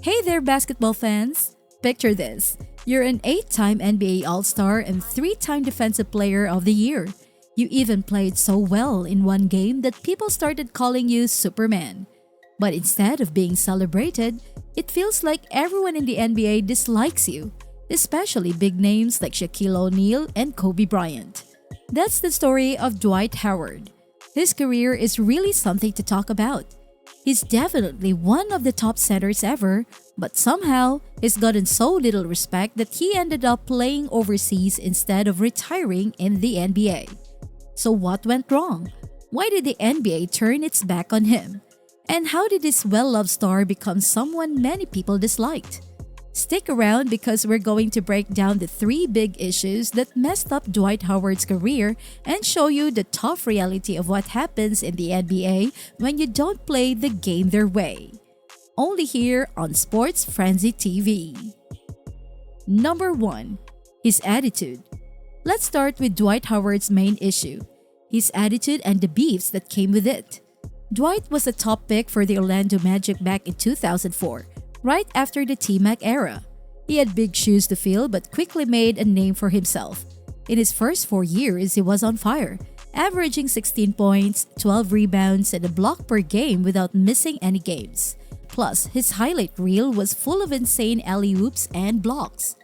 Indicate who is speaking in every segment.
Speaker 1: Hey there, basketball fans! Picture this. You're an 8-time NBA All-Star and 3-time Defensive Player of the Year. You even played so well in one game that people started calling you Superman. But instead of being celebrated, it feels like everyone in the NBA dislikes you, especially big names like Shaquille O'Neal and Kobe Bryant. That's the story of Dwight Howard. His career is really something to talk about. He's definitely one of the top centers ever, but somehow he's gotten so little respect that he ended up playing overseas instead of retiring in the NBA. So what went wrong? Why did the NBA turn its back on him? And how did this well-loved star become someone many people disliked? Stick around because we're going to break down the 3 big issues that messed up Dwight Howard's career and show you the tough reality of what happens in the NBA when you don't play the game their way. Only here on Sports Frenzy TV. Number 1. His attitude. Let's start with Dwight Howard's main issue, his attitude and the beefs that came with it. Dwight was a top pick for the Orlando Magic back in 2004. Right after the T-Mac era. He had big shoes to fill but quickly made a name for himself. In his first 4 years, he was on fire, averaging 16 points, 12 rebounds, and a block per game without missing any games. Plus, his highlight reel was full of insane alley-oops and blocks.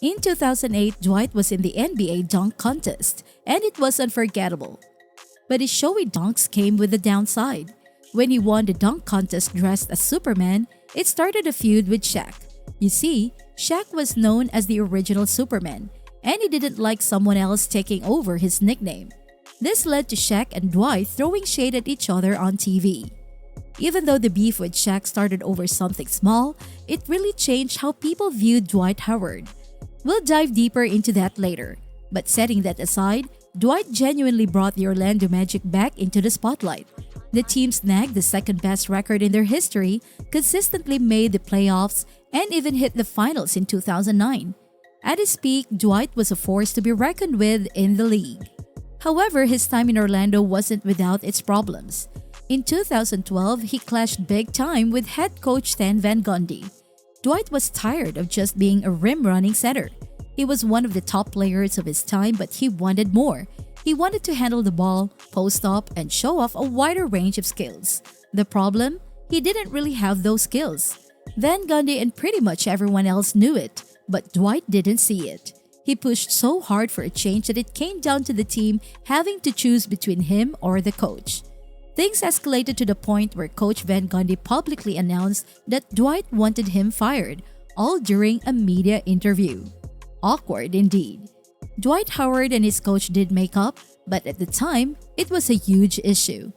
Speaker 1: In 2008, Dwight was in the NBA dunk contest, and it was unforgettable. But his showy dunks came with a downside. When he won the dunk contest dressed as Superman, it started a feud with Shaq. You see, Shaq was known as the original Superman, and he didn't like someone else taking over his nickname. This led to Shaq and Dwight throwing shade at each other on TV. Even though the beef with Shaq started over something small, it really changed how people viewed Dwight Howard. We'll dive deeper into that later, but setting that aside, Dwight genuinely brought the Orlando Magic back into the spotlight. The team snagged the second-best record in their history, consistently made the playoffs, and even hit the finals in 2009. At his peak, Dwight was a force to be reckoned with in the league. However, his time in Orlando wasn't without its problems. In 2012, he clashed big time with head coach Stan Van Gundy. Dwight was tired of just being a rim-running center. He was one of the top players of his time, but he wanted more. He wanted to handle the ball, post up, and show off a wider range of skills. The problem? He didn't really have those skills. Van Gundy and pretty much everyone else knew it, but Dwight didn't see it. He pushed so hard for a change that it came down to the team having to choose between him or the coach. Things escalated to the point where Coach Van Gundy publicly announced that Dwight wanted him fired, all during a media interview. Awkward indeed. Dwight Howard and his coach did make up, but at the time, it was a huge issue.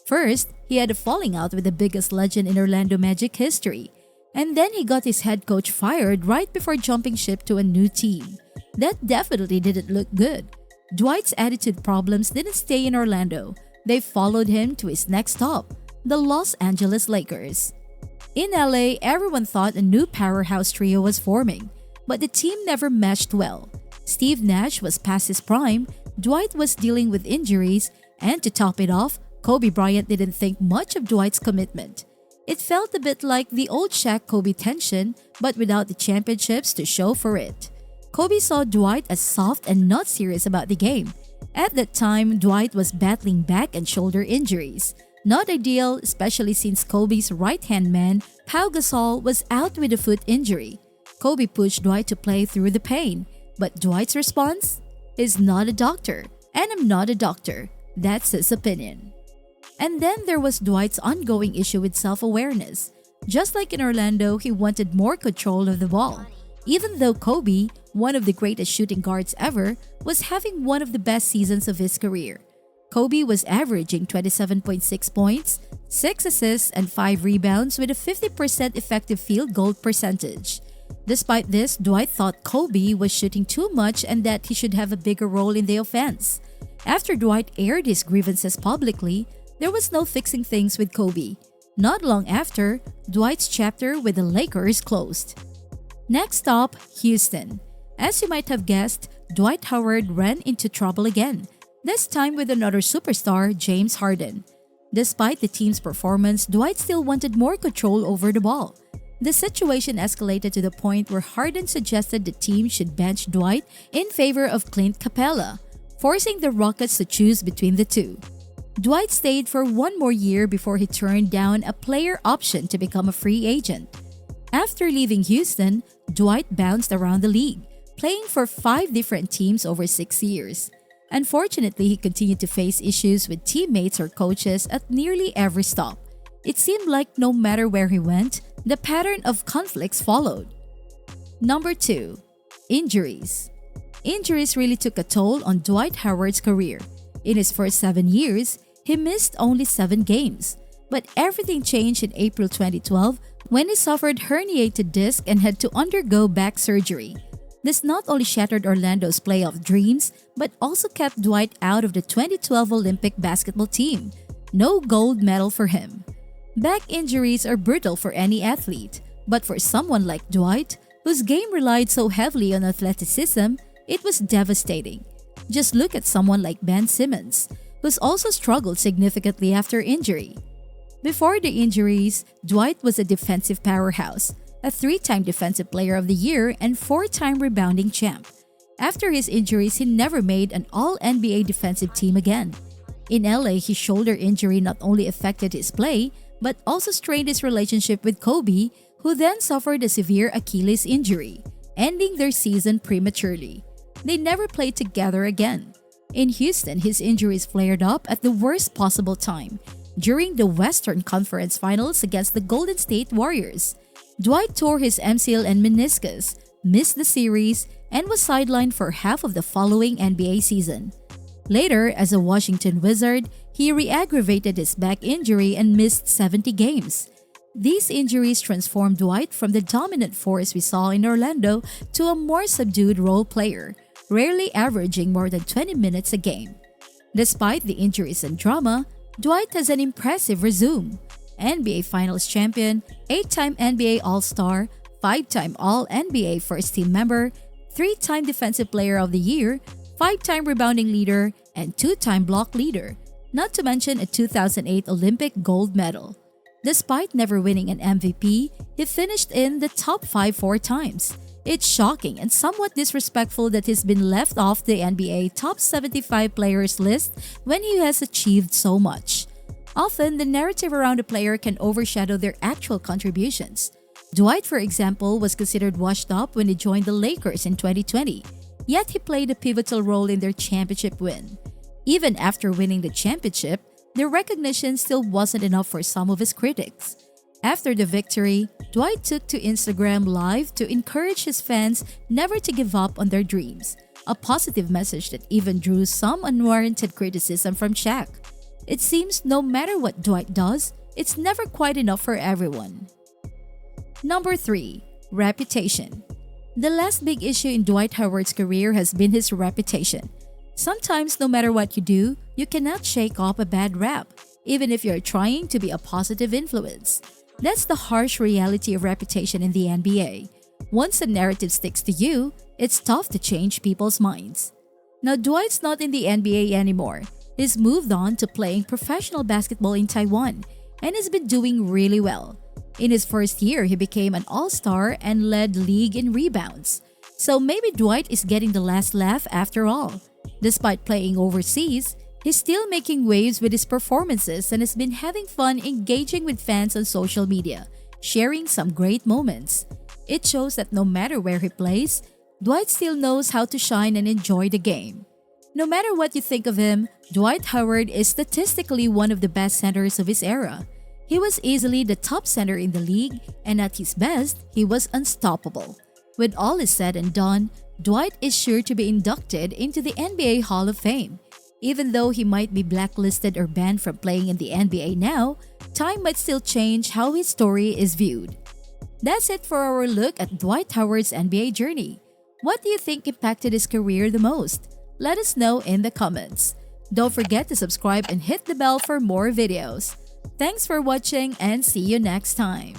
Speaker 1: First, he had a falling out with the biggest legend in Orlando Magic history, and then he got his head coach fired right before jumping ship to a new team. That definitely didn't look good. Dwight's attitude problems didn't stay in Orlando. They followed him to his next stop, the Los Angeles Lakers. In LA, everyone thought a new powerhouse trio was forming, but the team never meshed well. Steve Nash was past his prime, Dwight was dealing with injuries, and to top it off, Kobe Bryant didn't think much of Dwight's commitment. It felt a bit like the old Shaq-Kobe tension, but without the championships to show for it. Kobe saw Dwight as soft and not serious about the game. At that time, Dwight was battling back and shoulder injuries. Not ideal, especially since Kobe's right-hand man, Pau Gasol, was out with a foot injury. Kobe pushed Dwight to play through the pain. But Dwight's response? Is not a doctor, and I'm not a doctor. That's his opinion. And then there was Dwight's ongoing issue with self-awareness. Just like in Orlando, he wanted more control of the ball. Even though Kobe, one of the greatest shooting guards ever, was having one of the best seasons of his career. Kobe was averaging 27.6 points, 6 assists, and 5 rebounds with a 50% effective field goal percentage. Despite this, Dwight thought Kobe was shooting too much and that he should have a bigger role in the offense. After Dwight aired his grievances publicly, there was no fixing things with Kobe. Not long after, Dwight's chapter with the Lakers closed. Next stop, Houston. As you might have guessed, Dwight Howard ran into trouble again, this time with another superstar, James Harden. Despite the team's performance, Dwight still wanted more control over the ball. The situation escalated to the point where Harden suggested the team should bench Dwight in favor of Clint Capella, forcing the Rockets to choose between the two. Dwight stayed for one more year before he turned down a player option to become a free agent. After leaving Houston, Dwight bounced around the league, playing for 5 different teams over 6 years. Unfortunately, he continued to face issues with teammates or coaches at nearly every stop. It seemed like no matter where he went, the pattern of conflicts followed. Number 2. Injuries. Injuries really took a toll on Dwight Howard's career. In his first 7 years, he missed only 7 games. But everything changed in April 2012 when he suffered herniated disc and had to undergo back surgery. This not only shattered Orlando's playoff dreams, but also kept Dwight out of the 2012 Olympic basketball team. No gold medal for him. Back injuries are brutal for any athlete, but for someone like Dwight, whose game relied so heavily on athleticism, it was devastating. Just look at someone like Ben Simmons, who's also struggled significantly after injury. Before the injuries, Dwight was a defensive powerhouse, a 3-time Defensive Player of the Year and 4-time rebounding champ. After his injuries, he never made an All-NBA defensive team again. In LA, his shoulder injury not only affected his play, but also strained his relationship with Kobe, who then suffered a severe Achilles injury, ending their season prematurely. They never played together again. In Houston, his injuries flared up at the worst possible time, during the Western Conference Finals against the Golden State Warriors. Dwight tore his MCL and meniscus, missed the series, and was sidelined for half of the following NBA season. Later, as a Washington Wizard, he re-aggravated his back injury and missed 70 games. These injuries transformed Dwight from the dominant force we saw in Orlando to a more subdued role player, rarely averaging more than 20 minutes a game. Despite the injuries and drama, Dwight has an impressive resume. NBA Finals champion, 8-time NBA All-Star, 5-time All-NBA first-team member, 3-time Defensive Player of the Year, 5-time rebounding leader, and 2-time block leader, not to mention a 2008 Olympic gold medal. Despite never winning an MVP, he finished in the top 5 4 times. It's shocking and somewhat disrespectful that he's been left off the NBA top 75 players list when he has achieved so much. Often, the narrative around a player can overshadow their actual contributions. Dwight, for example, was considered washed up when he joined the Lakers in 2020, yet he played a pivotal role in their championship win. Even after winning the championship, the recognition still wasn't enough for some of his critics. After the victory, Dwight took to Instagram Live to encourage his fans never to give up on their dreams, a positive message that even drew some unwarranted criticism from Shaq. It seems no matter what Dwight does, it's never quite enough for everyone. Number 3. Reputation. The last big issue in Dwight Howard's career has been his reputation. Sometimes, no matter what you do, you cannot shake off a bad rap, even if you're trying to be a positive influence. That's the harsh reality of reputation in the NBA. Once a narrative sticks to you, it's tough to change people's minds. Now, Dwight's not in the NBA anymore. He's moved on to playing professional basketball in Taiwan and has been doing really well. In his first year, he became an all-star and led the league in rebounds. So maybe Dwight is getting the last laugh after all. Despite playing overseas, he's still making waves with his performances and has been having fun engaging with fans on social media, sharing some great moments. It shows that no matter where he plays, Dwight still knows how to shine and enjoy the game. No matter what you think of him, Dwight Howard is statistically one of the best centers of his era. He was easily the top center in the league, and at his best, he was unstoppable. When all is said and done, Dwight is sure to be inducted into the NBA Hall of Fame. Even though he might be blacklisted or banned from playing in the NBA now, time might still change how his story is viewed. That's it for our look at Dwight Howard's NBA journey. What do you think impacted his career the most? Let us know in the comments. Don't forget to subscribe and hit the bell for more videos. Thanks for watching and see you next time.